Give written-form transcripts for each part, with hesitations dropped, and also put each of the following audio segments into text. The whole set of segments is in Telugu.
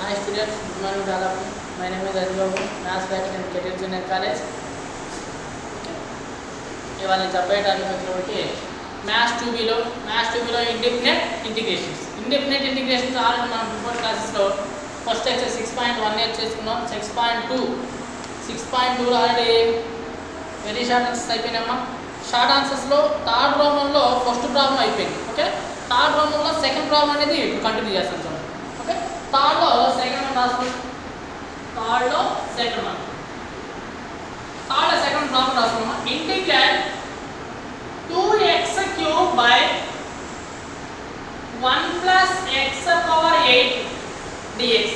Hi students, good morning to all of you. My name is Ajay Babu, Maths Faculty in Cadet Junior College. ఇవాళ నేను చెప్పే టాపిక్ వచ్చేటప్పటికి మ్యాథ్స్ 2Bలో ఇండిఫినెట్ ఇంటిగ్రేషన్స్ ఆల్రెడీ మనం బిఫోర్ క్లాసెస్లో ఫస్ట్ ఎక్సైజ్ 6.18 చేసుకున్నాం. 6.2లో ఆల్రెడీ వెరీ షార్ట్ ఆన్సర్స్ అయిపోయినామా. షార్ట్ ఆన్సర్స్లో థర్డ్ ప్రాబ్లంలో ఫస్ట్ ప్రాబ్లం అయిపోయింది. ఓకే, థర్డ్ ప్రాబ్లంలో సెకండ్ ప్రాబ్లం అనేది కంటిన్యూ చేస్తాం చూడండి. ఓకే, థర్డ్లో సెకండ్ వన్ రాసుకుంటాం. థర్డ్లో సెకండ్ ప్రాబ్లం రాసుకున్నామా. Integrate 2x cube by 1 plus x power 8 dx.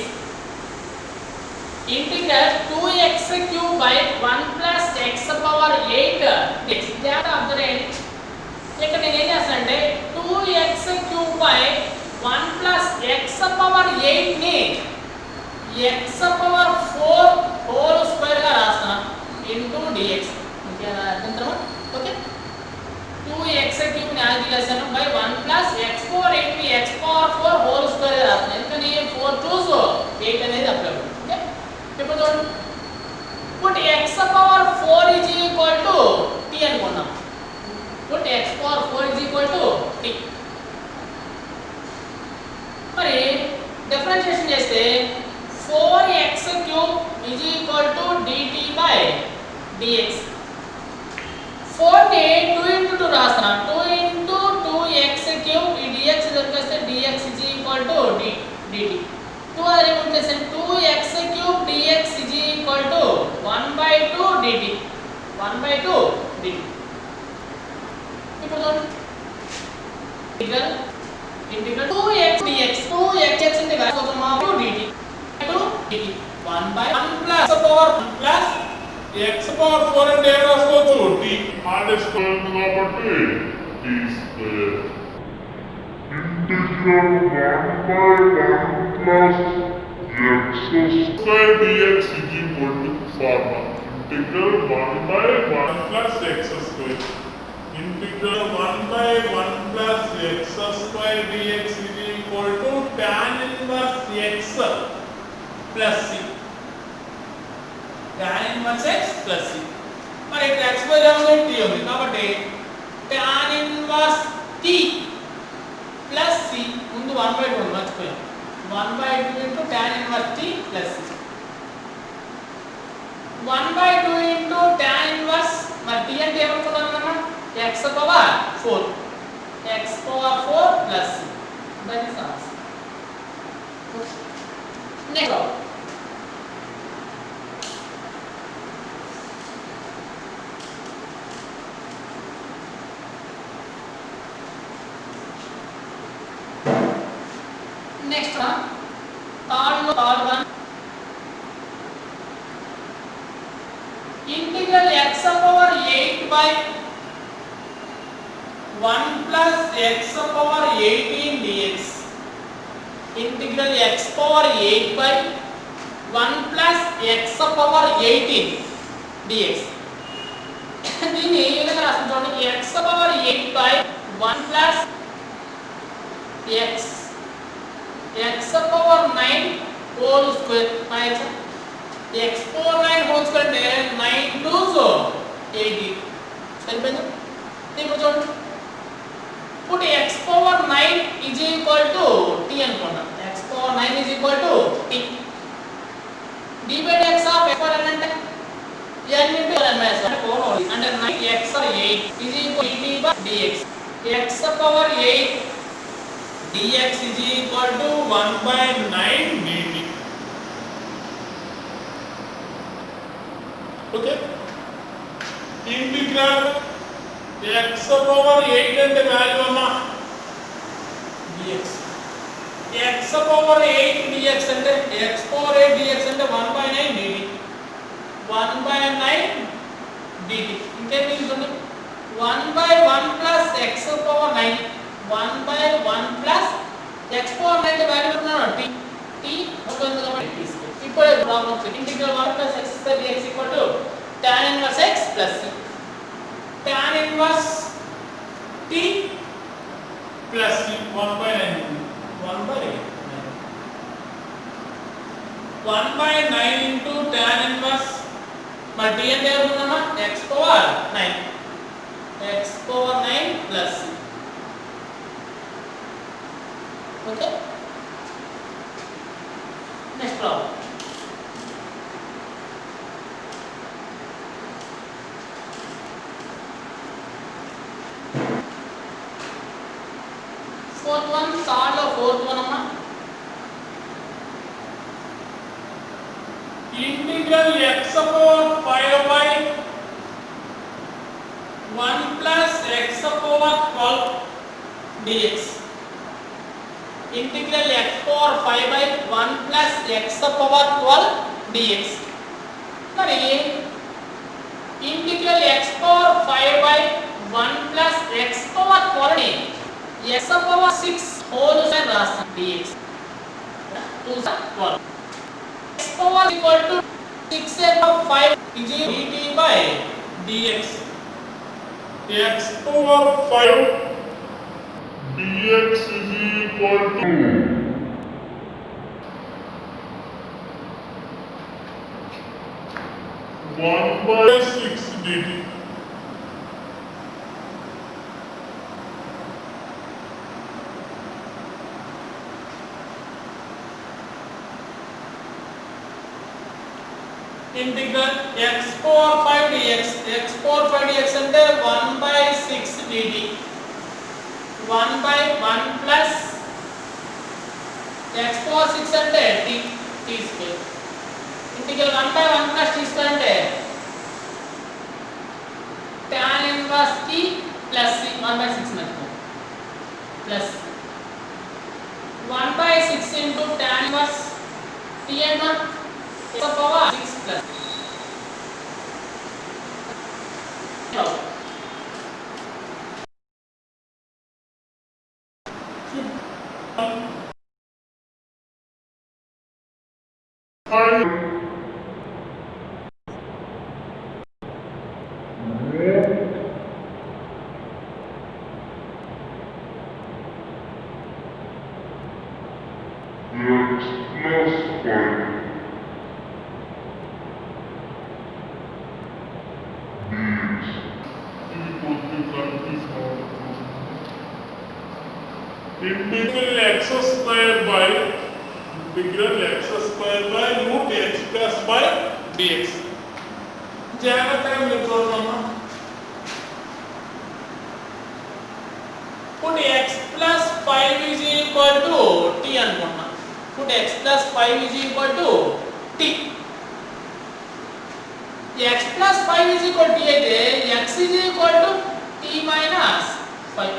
Integrate 2x cube by 1 plus x power 8 dx. జాగ్రత్త అబ్జర్వ్ చేయండి. ఇక్కడ నేను ఏం చేస్తానంటే 2x cube by 1 plus x power 8 ని x power 4 whole square గా రాస్తాను into dx. ఇంకేనా అర్థం? ఓకే, 2x cube ని యాడ్ చేశాను by 1 plus x power 8 ని x power 4 whole square గా రాస్తాను. ఎందుకని 4 2s 8 అనేది అప్లై. ఓకే, ఇప్పుడు చూడండి, put x power 4 is equal to t అనుకున్నాం. put x power 4 is equal to t. మరి డిఫరెన్షియేషన్ చేస్తే 4x cube is equal to dt by dx. 4 ని 2 into 2 రాస్తాను. 2 into 2x cube ఈ dx దొరికేస్తే dx is equal to dt. 2 అది రిమూవ్ చేస్తే 2x cube dx is equal to 1/2 dt. 1/2 dt. ఇప్పుడు చూడండి, integral 2x dx 2x into 2 dt 1/1 plus power 1 plus x power 4 అంటే ఏం రాసుకోవచ్చు? t స్క్వేర్ కాబట్టి t square integral 1/1 plus x square dx is equal to formula integral 1/1 plus x square integral 1/1 plus x square dx is equal to tan inverse x plus c. tan inverse x plus c. మరి ఇక్కడ x బై ఉంది, t ఉంది కాబట్టి tan inverse t plus c ముందు 1/2 మర్చిపోయాం. 1/2 into tan inverse t plus c. 1/2 into tan inverse మరి t అంటే ఏమనుకున్నాం మనం? x power 4 x power 4 plus c. That is answer. Next third one, integral x power 8 by 1 plus x power 18 dx. integral x power 8 by 1 plus x power 18 dx. దీన్ని ఏ విధంగా రాస్తాం చూడండి, x power 8 by 1 plus x power 9 whole square x power 9 whole square అంటే 9 2s 18 సరిపోయిందా? ఇప్పుడు చూడండి, put x power 9 is equal to t అనుకుందాం. x power 9 is equal to t. d by dx of x power n అంటే n into n minus 1 అంటే 9x or 8 is equal to t by dx. x power 8 dx is equal to 1/9 dt. okay, integral x power 8 అంటే వాల్యూ అమ్మా dx. x power 8 dx అంటే x power 8 dx అంటే 1/9 dt. 1/9 dt ఇంకేం మిగులుతుంది? 1/1 plus x power 9 1/1 plus x power 9 కి వాల్యూ ఉన్నాను t వస్తుంది కాబట్టి t స్క్వేర్. ఇప్పుడు problem integral 1 plus x square dx equal to tan inverse x plus c. tan inverse t plus c 1/9 1/8. 1/9 into tan inverse మరి t అంటే ఏమవుతుందమ్మా x power 9 x power 9 plus okay next problem fourth one start the fourth one amma integral x power 5 by 1 plus x power 12 dx integral x power 5 by 1 plus x power 12 dx మరి integral x power 5 by 1 plus x power 12 ని x power 6 whole square రాస్తాం dx 2 12 x power equal to 6 over 5 is dt by dx x power 5 dx is equal to 1 by 6 dt. integral x power 5 dx x power 5 dx అంటే 1 by 6 dt 1 by 1 plus x power 6 అంటే t square integral 1 by 1 plus t square అంటే tan inverse t plus 1 by 6 మనకు plus 1 by 6 into tan inverse t and 1 x power 6 plus Integral x square by integral x square by root x plus by dx. జాగ్రత్తగా మీరు చూడమ్మా put x plus 5 is equal to t అనుకున్నా put x plus 5 is equal to t x plus 5 is equal to t అయితే x is equal to t minus 5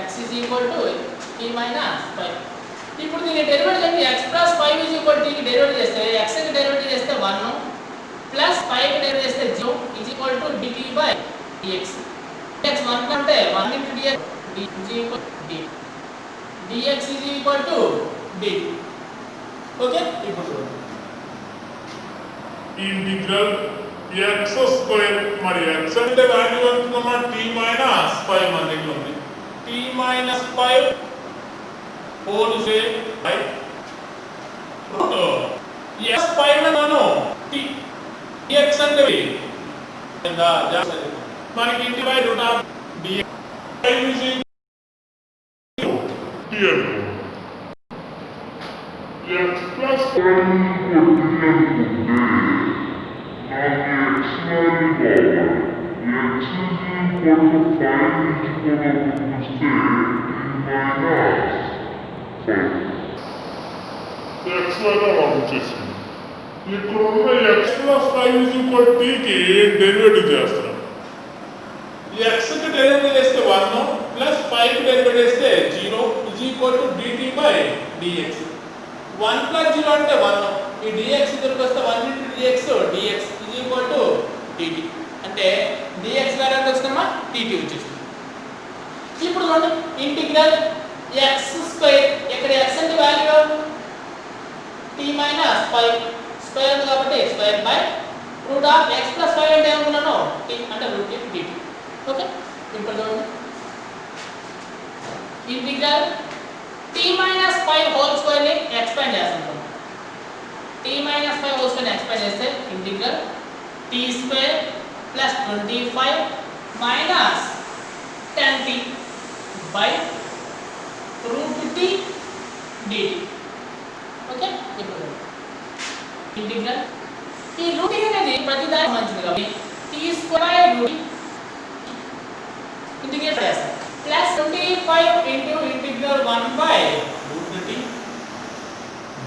x is equal to t minus 5 ఇప్పుడు దీని డెరివేటివ్ అంటే x plus 5 is equal to t కి డెరివేటివ్ చేస్తే x కి డెరివేటివ్ చేస్తే 1 plus 5 కి డెరివేటివ్ చేస్తే 0 is equal to dt by dx x 1 అంటే 1 into dx d is equal to d dx is equal to dt okay ఇప్పుడు చూడండి ఇంటిగ్రల్ x స్క్వేర్ మరి x అంటే వాల్యూ ఎంతమ్మా t మైనస్ 5 మన దగ్గర ఉంది t minus 5 whole square by root x 5 Anu t dx అంటే ఏందా జాగ్రత్త మనకి ఇంటి by root of dx 5 is equal to t x plus 5 is equal to t అనుకుంటే నాకు x వాల్యూ కావాలి x is equal to 5 is equal to వస్తే t minus 5 x వాల్యూ వచ్చేసింది ఇక్కడ ఉన్న x plus 5 is equal to t కి డెరివేటివ్ చేస్తాం x కి డెరివేటివ్ చేస్తే 1 ప్లస్ 5 కి డెరివేటివ్ చేస్తే 0 is equal to dt by dx 1 plus 0 అంటే 1 ఈ dx ఇక్కడికి వస్తే 1 into dx dx is equal to dt అంటే dx వాల్యూ ఎంత వస్తుందమ్మా dt వచ్చేస్తుంది ఇప్పుడు చూడండి ఇంటిగ్రల్ x స్క్వేర్ ఇక్కడ x అంటే వాల్యూ t minus 5 స్క్వేర్ ఉంది కాబట్టి square by root of x plus 5 అంటే ఏమనుకున్నాను t అంటే రూట్ dt ఓకే ఇప్పుడు చూడండి integral t minus 5 whole square ని ఎక్స్పాండ్ చేస్తాం t minus 5 whole square expand చేస్తే integral t square plus 25 minus 10t by root t dt. Okay, ఇప్పుడు ఇంటిగ్రల్ ఈ రూట్ అనేది ప్రతిదానికి మంచిది కాబట్టి t స్క్వేర్ రూట్ ఇంటిగ్రేట్ చేస్తాం plus 25 into integral 1 by root t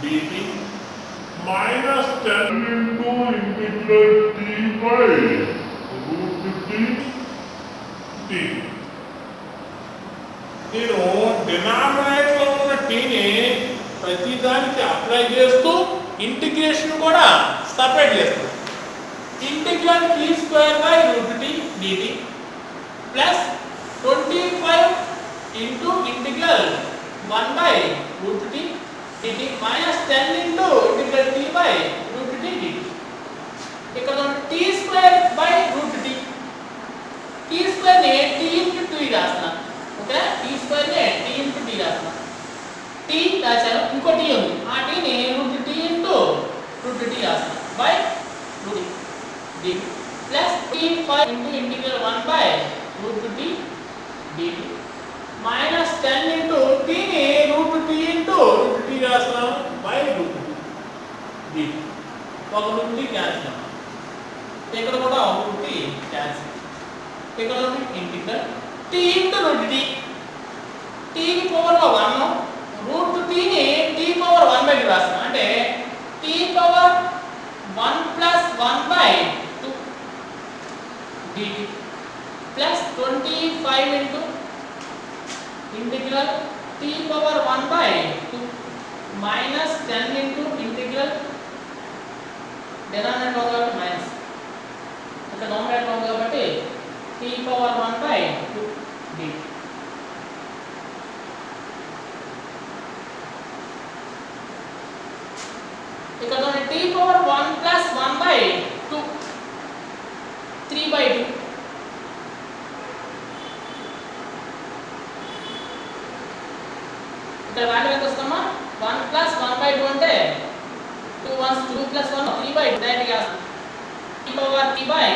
dt minus 10 into integral t by root t. నేను డినామినేటర్ లో ఉన్న టీని ప్రతిదానికి అప్లై చేస్తూ ఇంటిగ్రేషన్ కూడా సపరేట్ చేస్తాను. Integral t square by root t dt plus 25 into integral 1 by root t dt minus 10 into integral t by root t dt. ఇక్కడ t square by root t, t square ని t ఇంటూ 2 రాస్తున్నా. ఓకే, t స్క్వేర్ ని t ఇంటూ 2 రాస్తున్నా. t రాశాను, ఇంకో t ఉంది, ఆ t ని root t into root t రాస్తున్నా by root t plus 5 into integral 1 by root t dt minus 10 into t ని root t into root t రాస్తున్నాం బై రూట్ t dt. ఒక రూట్ t క్యాన్సిల్, ఇక్కడ కూడా ఒక రూట్ t క్యాన్సిల్. ఇక్కడ integral t into root t, t కి పవర్ లో 1, రూట్ t ని t పవర్ 1 బై 2 రాస్తున్నాం. అంటే t power 1 plus 1 by 2 dt plus 25 into integral t power 1 by 2 minus 10 into integral denominator కాబట్టి మైనస్, ఇక్కడ డినామినేటర్ ఉంది కాబట్టి t పవర్ 1 బై 2 dt. ఇక్కడ t power 1 plus 1 by 2 3 by 2 ఇక్కడ వాల్యూ ఎంత వస్తుందమ్మా 1 ప్లస్ 1 బై 2 అంటే 2 1 2 ప్లస్ 1 3 బై 2 డైరెక్ట్ గా t power t by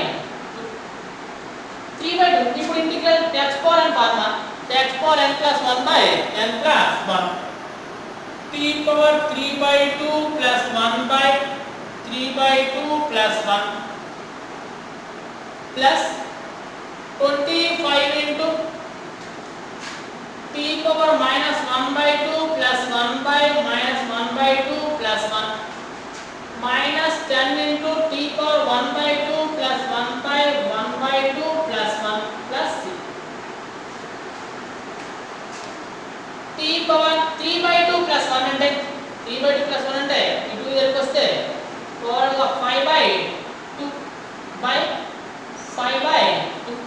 3 by 2. ఇప్పుడు integral x power n formula x power n plus 1 by n plus 1 t power 3 by 2 plus 1 by 3 by 2 plus 1 plus 25 into t power minus 1 by 2 plus 1 by minus 1 by 2 plus 1 minus 10 into t power 1 by 2 plus 1 by 1 by 2 plus 1 plus 6. t power 3 by 2 plus 1 అంటే 3 by 2 plus 1 అంటే ఈ 2 దగ్గరికి వస్తే పవర్ గా 5 by 2 by 5 by 2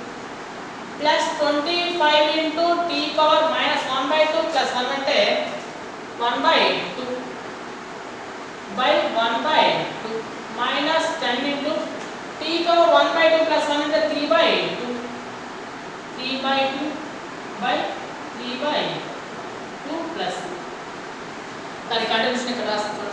plus 25 into t power minus 1 by 2 plus 1 అంటే 1 by 2 by 1 by 2 minus 10 into t power 1 by 2 plus 1 అంటే 3 by 2 3 by 2 by 3 by 2 plus దాని కంటిన్యూషన్ ఇక్కడ రాస్తున్నాను.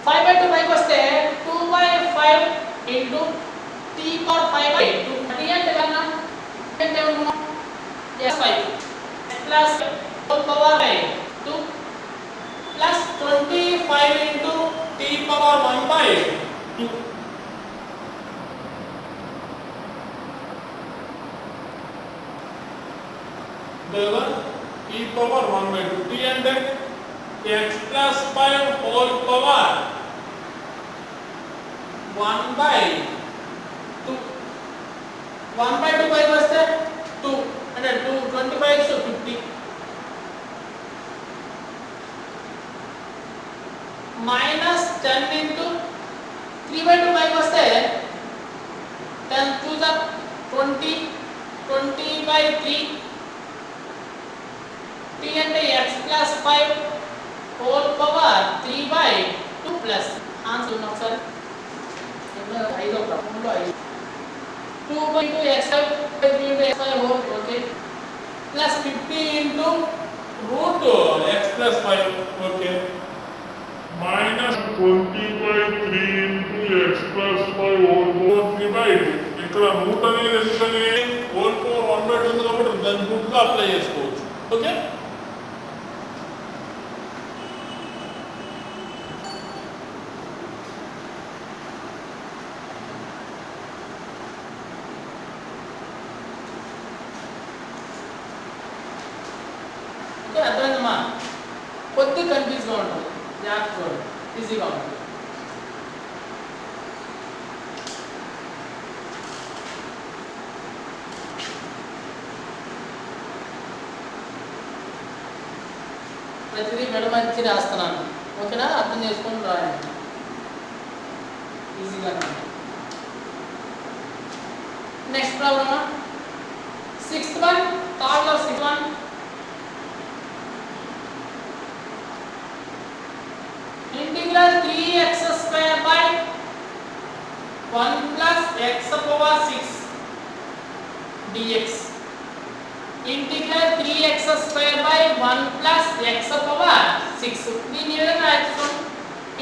ఫైవ్ బై టూ పైకి వస్తే 2 by 5 into t power 5 by 2 అది అంటే కన్నా అంటే ఏమన్నా s5 plus whole power by 2 plus 25 into t power 1 by 2 దేవర్ t పవర్ 1 by 2 t అంటే x plus 5 whole power 1 by 2 1 by 2 పైకి వస్తే 2 అంటే 2 25 so 50 minus 10 into 3 by 2 పైకి వస్తే 10 to the 20 by 3 t అంటే x plus 5 whole power 3 by 2 plus answer ఉంది ఒకసారి. ఐదో ప్రాబ్లంలో 5 2 into x5 into x5 whole, okay, plus 50 into root x plus 5, okay, minus 20/3 into x plus 5 whole 3/2. ఇక్కడ రూట్ అనేది ఎందుకని హోల్ పవర్ 1/2 ఉంది కాబట్టి దాన్ని రూట్గా అప్లై చేసుకోవచ్చు. ఓకే, అర్థమైందమ్మా? కొద్దిగా కన్ఫ్యూజ్గా ఉంటుంది, జాగ్రత్త చూడండి, ఈజీగా ఉంటుంది. ప్రతిదీ మెడమంచి రాస్తున్నాను, ఓకేనా? అర్థం చేసుకొని రాయండి, ఈజీగా. Next problem 6th one, third of 6th one. Integral 3x square by 1 plus x power 6 dx. Integral 3x square by 1 plus x power 6. దీని విధంగా రాయొచ్చు.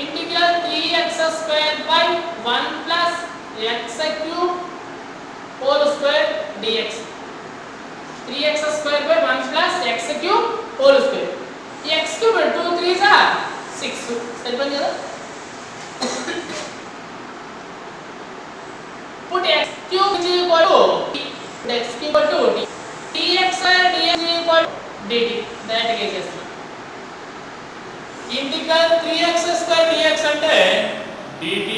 Integral 3x square by 1 plus x cube whole square dx. 3x square by 1 plus x cube whole square. x cube 2 3s are 6. సరిపోయింది కదా? put x cube is equal to x cube equal to dx square dx is equal to dt. that చేసేస్తాం. ఇంటిగ్రల్ 3x square dx అంటే dt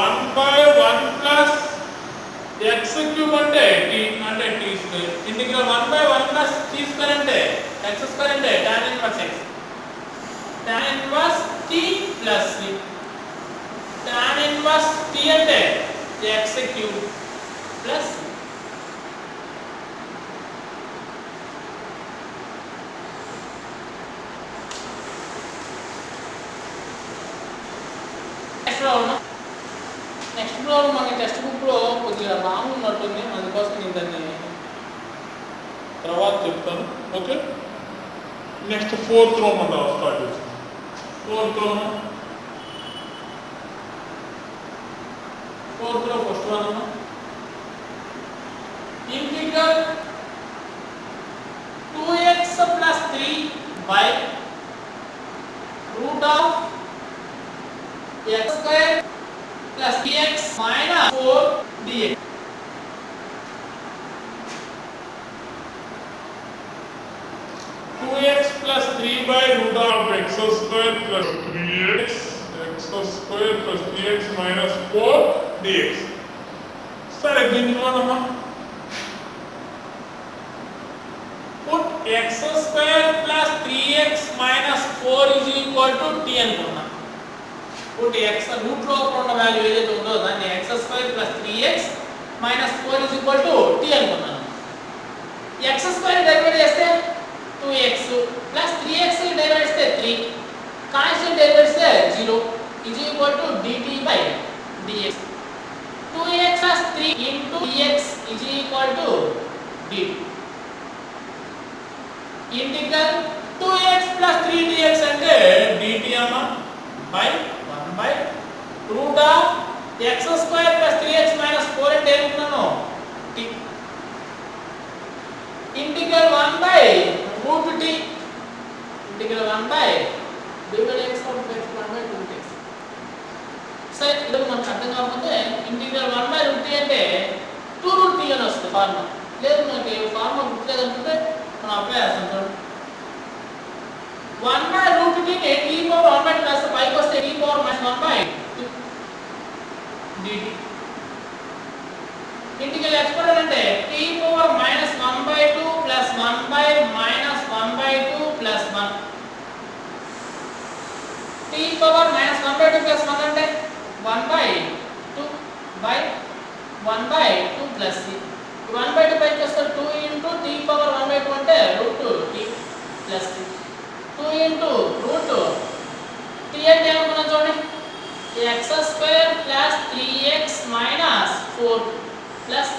1/1 ప్లస్ x క్యూబ్ అంటే t అంటే t square. Integral 1/1 plus t square అంటే x స్క్వేర్ అంటే tan inverse x. tan inverse t plus c. tan inverse t అంటే x cube plus c. Next problem మన టెక్స్ట్ బుక్ లో కొద్దిగా రాంగ్ ఉన్నట్టుంది, అందుకోసం నేను దాన్ని తర్వాత చెప్తాను. ఓకే, నెక్స్ట్ 4th రో మనం స్టార్ట్ చేస్తాం. 4th రో ఫస్ట్ వన్ అన్న integral 2x plus 3 by root of x square plus dx minus 4 dx. plus 3 by root of x square plus 3x x square plus 3x minus 4 dx. సరే దీన్ని చూడమ్మా. put x square plus 3x minus 4 is equal to t అనుకున్నా. put x రూట్ లో ఉన్న వాల్యూ ఏదైతే ఉందో దాన్ని x square plus 3x minus 4 is equal to t అనుకున్నాను. x square డెరివేట్ చేస్తే 2x plus 3x డెరివేట్ చేస్తే 3, కాన్స్టెంట్ డెరివేట్ చేస్తే 0 is equal to dt by dx. 2x plus 3 into dx is equal to dt. Integral 2x plus 3 dx అంటే dt అమ్మ by 1 by root of x square plus 3x minus 4 అంటే ఏమనుకున్నాను t. Integral 1 by root t. Integral 1 by divided x of x 1 by root x. సరే ఇది మనకు అర్థం కాకపోతే ఇంటిగ్రల్ 1 by root t అంటే 2 root t అని వస్తుంది ఫార్ములా. లేదు మనకి ఫార్ములా గుర్తులేదనుకుంటే మనం అప్లై చేస్తాం చూడండి. 1 by root t ని t పవర్ 1 by 2 రాస్తే పైకి వస్తే t power minus 1 by 2 dt. Integral exponent అంటే t power minus 1 by 2 plus 1 by minus 1 by 2 plus 1. t power minus 1 by 2 plus 1 అంటే 1 by 2 by 1 by 2 plus c. 1 by 2 పైకి వస్తే 2 into t పవర్ 1 by 2 అంటే root t plus c. 2 into root t అంటే ఏమనుకున్నాం చూడండి x square plus 3x minus 4 plus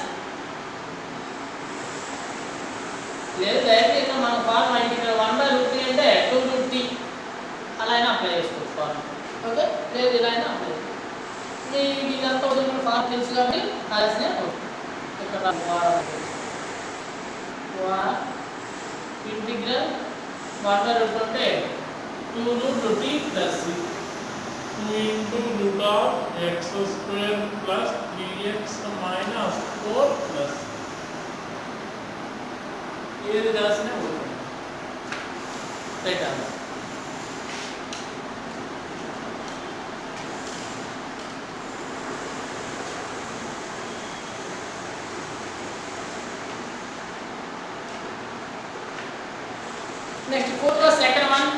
లేదు డైరెక్ట్ ఇక్కడ మన ఫార్ములా ఇంటిగ్రల్ 1/√3 అంటే 2√t అలా అయినా అప్లై చేసుకోవచ్చు ఫార్ములా. ఓకే, లేదు ఇలా అయినా అప్లై మీకు ఇదంతా ఉదయం ఫార్ములా తెలుసు కాబట్టి కాల్సిన ఇక్కడ ఇంటిగ్రల్ 1/√2 అంటే 2√t plus 2 into root of x square plus 3x minus 4 plus ఏది రాసినా అవుతుంది. Right answer. Next fourth second one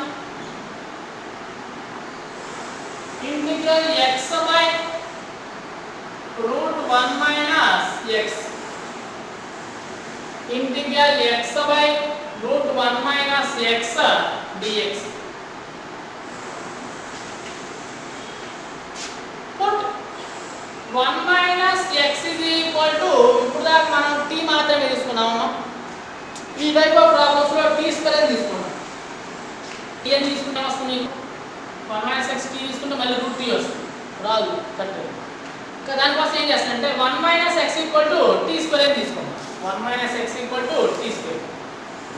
integral x by root 1 minus x integral x by root 1 minus x dx. Put 1 minus x is equal to ఇప్పుడు దాకా మనం t మాత్రమే తీసుకున్నాము. ఈ టైప్ ఆఫ్ ప్రాబ్లమ్స్ లో t స్క్వేర్ తీసుకున్నాం. t అని తీసుకుంటే వస్తుంది 1 minus x t తీసుకుంటే మళ్ళీ root t వస్తుంది. రాదు కరెక్ట్. దానికోసం ఏం చేస్తానంటే 1 minus x equal to t square తీసుకుంటాం. 1 minus x equal to t square.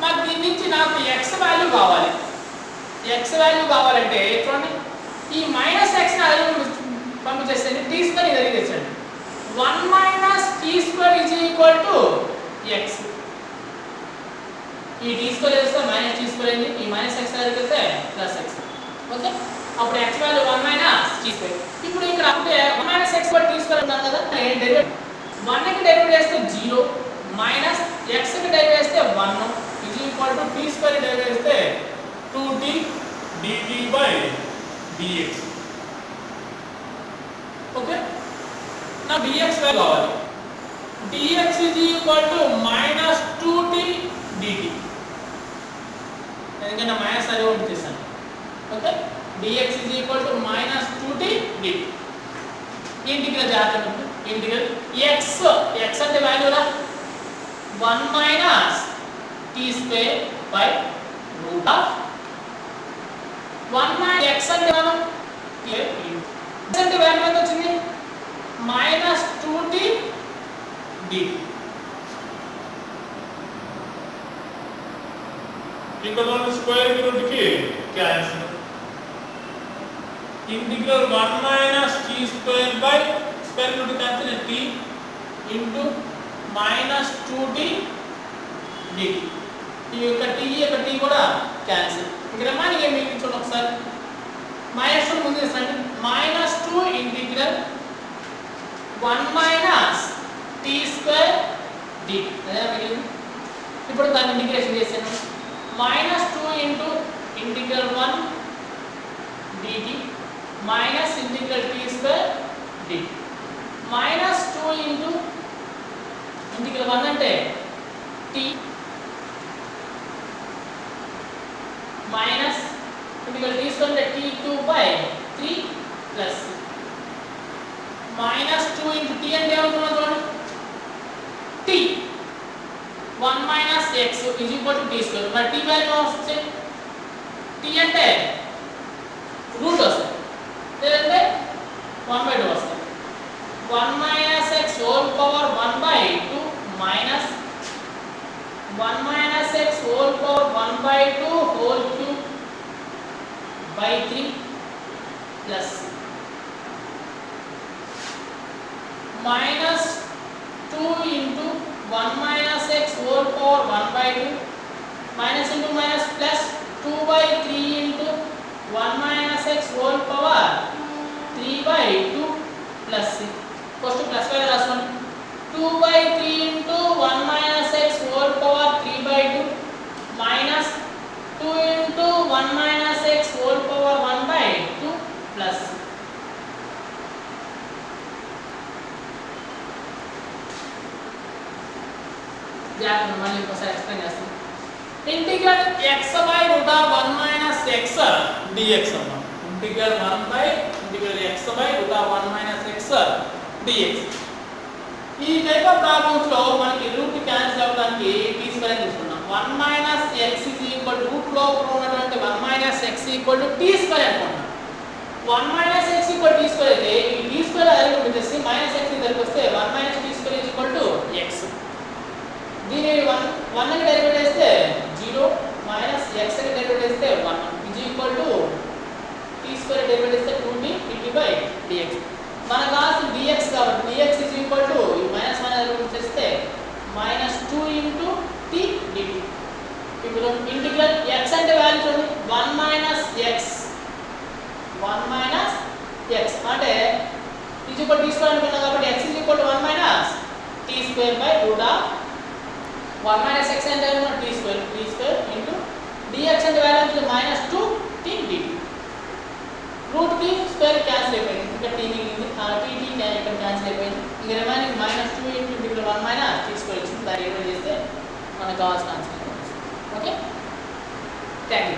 నాకు దీని నుంచి నాకు x వాల్యూ కావాలి. x వాల్యూ కావాలంటే చూడండి ఈ మైనస్ x ని అలా పంపించేస్తే t స్క్వేర్ ఇది తెచ్చండి. 1 minus t square is equal to x. ఈ t స్క్వేర్ చేస్తే మైనస్ t స్క్వేర్ అయింది. ఈ మైనస్ x వాల్యూ చేస్తే ప్లస్ x. ఓకే, అప్పుడు x value 1 minus t square. ఇప్పుడు ఇక్కడ అంటే 1 minus x t స్క్వేర్ అన్నాను కదా, డెరివేటివ్ 1 కి డెరివేటివ్ చేస్తే 0 మైనస్ x కి డెరివేటివ్ చేస్తే 1 is equal to t square derivative చేస్తే 2t dt by dx. Okay, నా dx వాల్యూ కావాలి. dx is equal to minus 2t dt. ఎందుకంటే మైనస్ అది పంపించేసాను. Okay, dx is equal to minus 2t dt. Integral జాగ్రత్తగా ఇంటిగ్రల్ x అంటే వాల్యూ రా 1 minus t square by root of 1 minus x అంటే మనం x అంటే వాల్యూ ఎంత వచ్చింది minus 2t dt. ఇక్కడ మన స్క్వేర్ కి రూట్ కి cancel. Integral 1 minus t square by square root cancel t into minus 2t dt. ఈ యొక్క t కూడా క్యాన్సిల్. ఇక్కడ రిమైనింగ్ ఏమి చూడండి ఒకసారి. మైనస్ 2 ముందు వేసండి. minus 2 integral 1 minus t square dt. అదే మిగిలింది. ఇప్పుడు దాన్ని ఇంటిగ్రేషన్ చేశాను. minus 2 into integral 1 dt minus integral t square dt. minus 2 into integral 1 అంటే t minus integral t square అంటే t³ by 3 plus minus 2 into t అంటే ఏమవుతుందో చూడండి t 1 minus x is equal to t square. మరి t వాల్యూ వస్తే t అంటే రూట్ వస్తుంది లేదంటే 1/2 వస్తుంది. 1 minus x whole power 1/2 minus 1 minus x whole power 1/2 whole cube by 3 plus minus 2 into 1 minus x whole power 1/2 minus into minus plus 2/3 into 1 minus x whole power 3/2 plus first plus value రాసుకోండి. 2/3 into 1 minus x whole power 3/2 minus 2 into 1 minus x whole power 1/2 plus జాగ్రత్త మళ్ళీ ఇంకోసారి ఎక్స్ప్లెయిన్ చేస్తాను. Integral x by root of 1 minus x dx అమ్మా. Integral 1 by integral x by root of 1 minus x dx. ఈ టైప్ ఆఫ్ ప్రాబ్లమ్స్ లో మనకి రూట్ క్యాన్సిల్ అవ్వడానికి t స్క్వేర్ తీసుకున్నాం. 1 minus x is equal to root లో ఉన్నటువంటి 1 minus x equal to t square అనుకుంటాం. 1 minus x equal t square అయితే ఈ t స్క్వేర్ అదే వచ్చేసి మైనస్ x దగ్గరికి వస్తే 1 minus t square is equal to x. దీని 1 ని డెరివేట్ చేస్తే 0 మైనస్ x ని డెరివేట్ చేస్తే 1 is equal to t square డెరివేట్ చేస్తే 2t dt బై dx. మనకు కావాల్సిన dx కాబట్టి dx ఈజ్ ఈక్వల్ టు ఈ మైనస్ 1 డెరివేట్ చేస్తే మైనస్ 2 ఇంటూ t dt. ఇప్పుడు ఇంటిగ్రల్ x అంటే వాల్యూ చూడండి 1 మైనస్ x అంటే ఈజ్ ఈక్వల్ t స్క్వేర్ అనుకున్నాం కాబట్టి x is equal to 1 minus t square by root of 1 minus x అంటే t స్క్వేర్ ఇంటూ dx అంటే value minus 2 t dt. Root కి స్క్వేర్ క్యాన్సిల్ అయిపోయింది. ఇంకా t మిగిలింది. ఆ t ఇక్కడ క్యాన్సిల్ అయిపోయింది. ఇంకా remaining minus 2 into integral 1 minus t square వచ్చింది. దాన్ని డివైడ్ చేస్తే మనకు కావాల్సిన ఆన్సర్. Okay, thank you.